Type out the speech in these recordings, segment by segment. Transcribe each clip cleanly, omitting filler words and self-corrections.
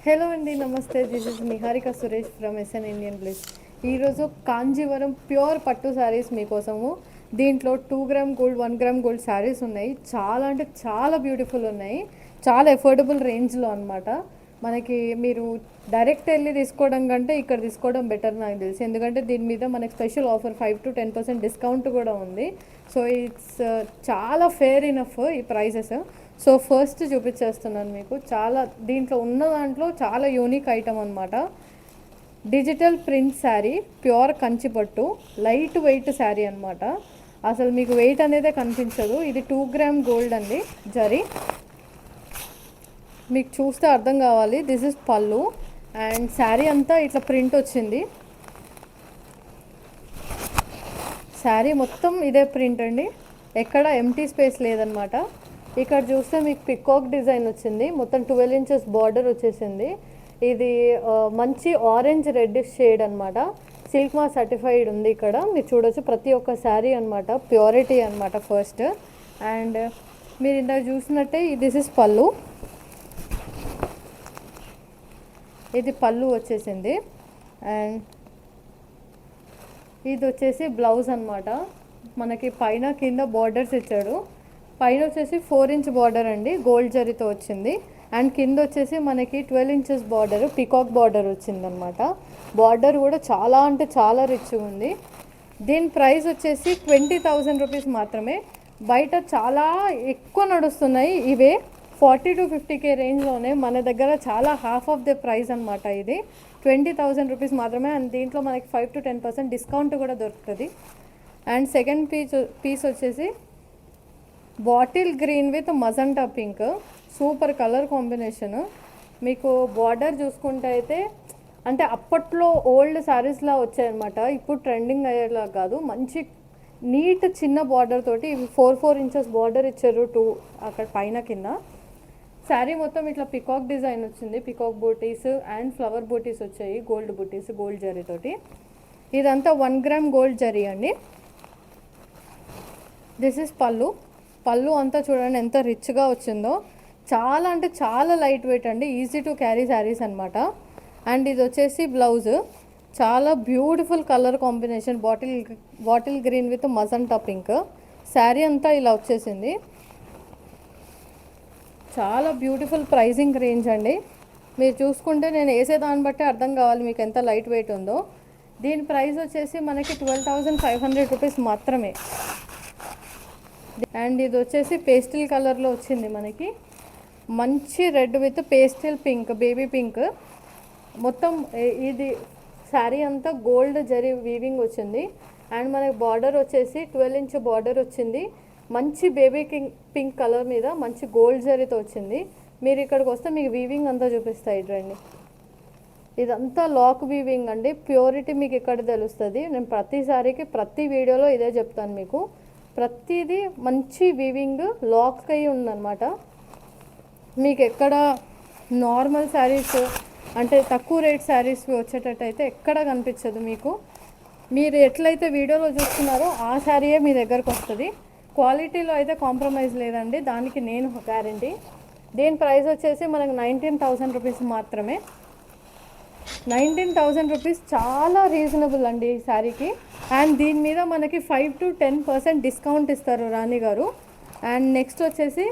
Hello అండి, నమస్తే. This is Niharika Suresh from SN Indian Bliss. ఈరోజు కాంజీవరం ప్యూర్ పట్టు శారీస్ మీకోసము. దీంట్లో 2 gram gold, 1 gram gold saris ఉన్నాయి. చాలా అంటే చాలా బ్యూటిఫుల్ ఉన్నాయి. చాలా ఎఫోర్డబుల్ రేంజ్లో అనమాట. మనకి మీరు డైరెక్ట్ వెళ్ళి తీసుకోవడం కంటే ఇక్కడ తీసుకోవడం బెటర్ నాకు తెలిసి. ఎందుకంటే దీని మీద మనకి స్పెషల్ ఆఫర్ 5 to 10% డిస్కౌంట్ కూడా ఉంది. సో ఇట్స్ చాలా ఫేర్ ఇనఫ్ ఈ ప్రైజెస్. సో ఫస్ట్ చూపించేస్తున్నాను మీకు. చాలా దీంట్లో ఉన్న దాంట్లో చాలా యూనిక్ ఐటమ్ అనమాట. డిజిటల్ ప్రింట్ శారీ, ప్యూర్ కంచిపట్టు, లైట్ వెయిట్ శారీ అనమాట. అసలు మీకు వెయిట్ అనేదే కనిపించదు. ఇది 2 గ్రామ్ గోల్డ్ అండి, జరీ. మీకు చూస్తే అర్థం కావాలి. దిస్ ఇస్ పళ్ళు అండ్ శారీ అంతా ఇట్లా ప్రింట్ వచ్చింది. శారీ మొత్తం ఇదే ప్రింట్ అండి, ఎక్కడ ఎంటీ స్పేస్ లేదనమాట. ఇక్కడ చూస్తే మీకు పికాక్ డిజైన్ వచ్చింది. మొత్తం 12 inches బార్డర్ వచ్చేసింది. ఇది మంచి ఆరెంజ్ రెడ్ షేడ్ అనమాట. సిల్క్ మార్క్ సర్టిఫైడ్ ఉంది. ఇక్కడ మీరు చూడొచ్చు ప్రతి ఒక్క శారీ అనమాట, ప్యూరిటీ అనమాట ఫస్ట్. అండ్ మీరు ఇందాక చూసినట్టే దిస్ ఇస్ పళ్ళు. ఇది పళ్ళు వచ్చేసింది. అండ్ ఇది వచ్చేసి బ్లౌజ్ అనమాట. మనకి పైన కింద బార్డర్స్ ఇచ్చాడు. పైన వచ్చేసి 4 inch బార్డర్ అండి, గోల్డ్ జరీతో వచ్చింది. అండ్ కింద వచ్చేసి మనకి 12 inches బార్డర్, పికాక్ బార్డర్ వచ్చిందనమాట. బార్డర్ కూడా చాలా అంటే చాలా రిచ్గా ఉంది. దీని ప్రైస్ వచ్చేసి 20,000 రూపీస్ మాత్రమే. బయట చాలా ఎక్కువ నడుస్తున్నాయి ఇవే, 40 to 50K రేంజ్లోనే. మన దగ్గర చాలా హాఫ్ ఆఫ్ ద ప్రైస్ అనమాట. ఇది 20,000 రూపీస్ మాత్రమే. అండ్ దీంట్లో మనకి 5 to 10% డిస్కౌంట్ కూడా దొరుకుతుంది. అండ్ సెకండ్ పీస్ వచ్చేసి bottle green with magenta pink, super colour combination. మీకు బార్డర్ చూసుకుంటే అయితే అంటే అప్పట్లో ఓల్డ్ శారీస్లా వచ్చాయన్నమాట, ఇప్పుడు ట్రెండింగ్ అయ్యేలా కాదు. మంచి నీట్ చిన్న బార్డర్ తోటి 4 inches బార్డర్ ఇచ్చారు, 2 అక్కడ పైన కింద. శారీ మొత్తం ఇట్లా పికాక్ డిజైన్ వచ్చింది. పికాక్ బూటీస్ అండ్ ఫ్లవర్ బూటీస్ వచ్చాయి, గోల్డ్ బూటీస్, గోల్డ్ జరీతోటి. ఇదంతా 1 గ్రామ్ గోల్డ్ జరీ అండి. దిస్ ఇస్ పళ్ళు. పళ్ళు అంతా చూడండి ఎంత రిచ్గా వచ్చిందో. చాలా అంటే చాలా లైట్ వెయిట్ అండి, ఈజీ టు క్యారీ శారీస్ అనమాట. అండ్ ఇది వచ్చేసి బ్లౌజ్. చాలా beautiful colour combination, bottle green with magenta pink. Sari అంతా ఇలా వచ్చేసింది. చాలా బ్యూటిఫుల్ ప్రైజింగ్ రేంజ్ అండి. మీరు చూసుకుంటే నేను వేసే దాన్ని బట్టి అర్థం కావాలి మీకు ఎంత లైట్ వెయిట్ ఉందో. దీని ప్రైస్ వచ్చేసి మనకి 12,500 రూపీస్ మాత్రమే. అండ్ ఇది వచ్చేసి పేస్టిల్ కలర్లో వచ్చింది మనకి. మంచి red with pastel pink, baby pink. మొత్తం ఇది శారీ అంతా గోల్డ్ జరీ వీవింగ్ వచ్చింది. అండ్ మనకి బార్డర్ వచ్చేసి 12 inch బార్డర్ వచ్చింది. మంచి బేబీ పింక్ కలర్ మీద మంచి గోల్డ్ జరీతో వచ్చింది. మీరు ఇక్కడికి వస్తే మీకు వీవింగ్ అంతా చూపిస్తాయి రండి. ఇదంతా లాక్ వీవింగ్ అండి, ప్యూరిటీ మీకు ఇక్కడ తెలుస్తుంది. నేను ప్రతి సారీకి ప్రతి వీడియోలో ఇదే చెప్తాను మీకు. ప్రతిదీ మంచి వీవింగ్ లాక్ అయ్యి ఉందన్నమాట. మీకు ఎక్కడ నార్మల్ శారీస్ అంటే తక్కువ రేట్ శారీస్ వచ్చేటట్టయితే ఎక్కడ కనిపించదు మీకు. మీరు ఎట్లయితే వీడియోలో చూస్తున్నారో ఆ శారీయే మీ దగ్గరకు వస్తుంది. క్వాలిటీలో అయితే కాంప్రమైజ్ లేదండి, దానికి నేను గ్యారంటీ. దీని ప్రైస్ వచ్చేసి మనకు 19,000 రూపీస్ మాత్రమే. 19,000 రూపీస్ చాలా రీజనబుల్ అండి ఈ శారీకి. అండ్ దీని మీద మనకి 5 to 10% డిస్కౌంట్ ఇస్తారు రాణి గారు. అండ్ నెక్స్ట్ వచ్చేసి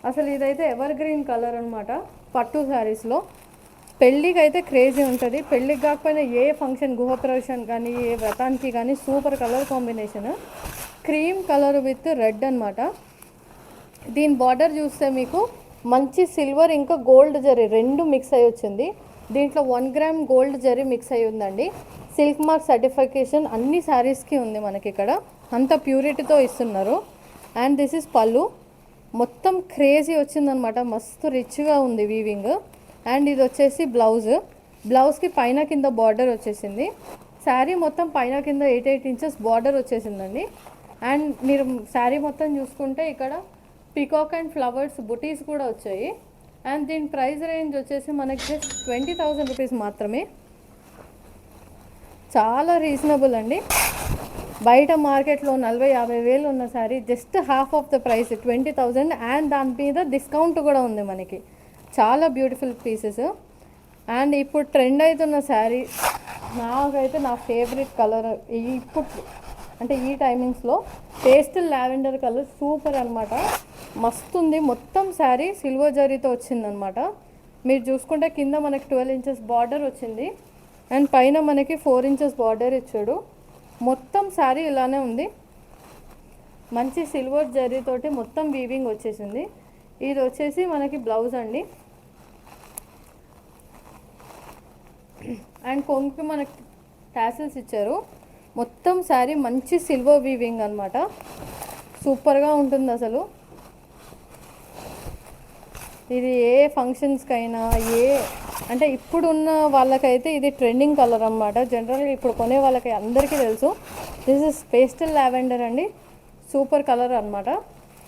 అసలు ఇదైతే ఎవర్ గ్రీన్ కలర్ అనమాట. పట్టు శారీస్లో పెళ్ళికి అయితే క్రేజీ ఉంటుంది. పెళ్ళికి కాకపోయినా ఏ ఫంక్షన్, గృహప్రవేశం కానీ ఏ వ్రతానికి కానీ super colour combination. Cream colour with red అనమాట. దీని బార్డర్ చూస్తే మీకు మంచి సిల్వర్ ఇంకా గోల్డ్ జరీ రెండు మిక్స్ అయ్యి వచ్చింది. దీంట్లో 1 గ్రామ్ గోల్డ్ జరీ మిక్స్ అయ్యి ఉందండి. సిల్క్ మార్క్ సర్టిఫికేషన్ అన్ని శారీస్కి ఉంది మనకి ఇక్కడ, అంత ప్యూరిటీతో ఇస్తున్నారు. అండ్ దిస్ ఇస్ పళ్ళు. మొత్తం క్రేజీ వచ్చిందనమాట, మస్తు రిచ్గా ఉంది వీవింగ్. అండ్ ఇది వచ్చేసి బ్లౌజ్. బ్లౌజ్కి పైన కింద బార్డర్ వచ్చేసింది. శారీ మొత్తం పైన కింద 8 inches బార్డర్ వచ్చేసిందండి. అండ్ మీరు శారీ మొత్తం చూసుకుంటే ఇక్కడ పికాక్ అండ్ ఫ్లవర్స్ బుటీస్ కూడా వచ్చాయి. అండ్ దీని ప్రైస్ రేంజ్ వచ్చేసి మనకి జస్ట్ 20,000 రూపీస్ మాత్రమే. చాలా రీజనబుల్ అండి. బయట మార్కెట్లో 40-50 వేలు ఉన్న sari just half of the price 20,000. And దాని మీద డిస్కౌంట్ కూడా ఉంది మనకి. చాలా బ్యూటిఫుల్ పీసెస్. అండ్ ఇప్పుడు ట్రెండ్ అవుతున్న శారీ, నాకైతే నా ఫేవరెట్ కలర్ ఇప్పుడు అంటే ఈ టైమింగ్స్లో పేస్టల్ లావెండర్ కలర్ సూపర్ అనమాట. మస్తుంది. మొత్తం శారీ సిల్వర్ జరీతో వచ్చిందనమాట. మీరు చూసుకుంటే కింద మనకి 12 ఇంచెస్ బార్డర్ వచ్చింది అండ్ పైన మనకి 4 ఇంచెస్ బార్డర్ ఇచ్చాడు. మొత్తం శారీ ఇలానే ఉంది. మంచి సిల్వర్ జరీతోటి మొత్తం వీవింగ్ వచ్చేసింది. ఇది వచ్చేసి మనకి బ్లౌజ్ అండి. అండ్ కొంగుకి మనకి టాసిల్స్ ఇచ్చారు. మొత్తం శారీ మంచి సిల్వర్ వీవింగ్ అనమాట. సూపర్గా ఉంటుంది అసలు. ఇది ఏ ఫంక్షన్స్కైనా అంటే ఇప్పుడున్న వాళ్ళకైతే ఇది ట్రెండింగ్ కలర్ అనమాట. జనరల్గా ఇప్పుడు కొనే వాళ్ళకి అందరికీ తెలుసు. దిస్ ఇస్ పేస్టల్ లావెండర్ అండి. సూపర్ కలర్ అనమాట.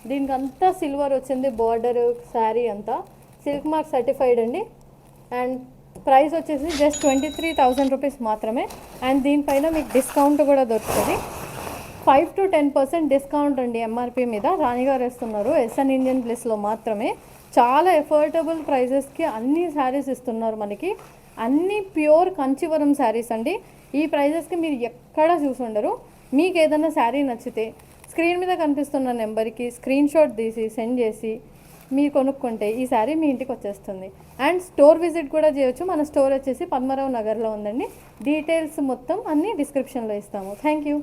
దీనికి అంతా సిల్వర్ వచ్చింది. బార్డర్ శారీ అంతా సిల్క్ మార్క్ సర్టిఫైడ్ అండి. అండ్ ప్రైస్ వచ్చేసి జస్ట్ 23,000 రూపీస్ మాత్రమే. అండ్ దీనిపైన మీకు డిస్కౌంట్ కూడా దొరుకుతుంది. 5 to 10% డిస్కౌంట్ అండి ఎంఆర్పి మీద. రాణిగారు వేస్తున్నారు ఎస్ఎన్ ఇండియన్ ప్లేస్లో మాత్రమే. చాలా ఎఫోర్డబుల్ ప్రైజెస్కి అన్ని శారీస్ ఇస్తున్నారు మనకి. అన్ని ప్యూర్ కంచివరం శారీస్ అండి. ఈ ప్రైజెస్కి మీరు ఎక్కడా చూసి ఉండరు. మీకు ఏదైనా శారీ నచ్చితే స్క్రీన్ మీద కనిపిస్తున్న నెంబర్కి స్క్రీన్ షాట్ తీసి సెండ్ చేసి మీరు కొనుక్కుంటే ఈ శారీ మీ ఇంటికి వచ్చేస్తుంది. అండ్ స్టోర్ విజిట్ కూడా చేయొచ్చు. మన స్టోర్ వచ్చేసి పద్మరావు నగర్లో ఉందండి. డీటెయిల్స్ మొత్తం అన్నీ డిస్క్రిప్షన్లో ఇస్తాము. Thank you.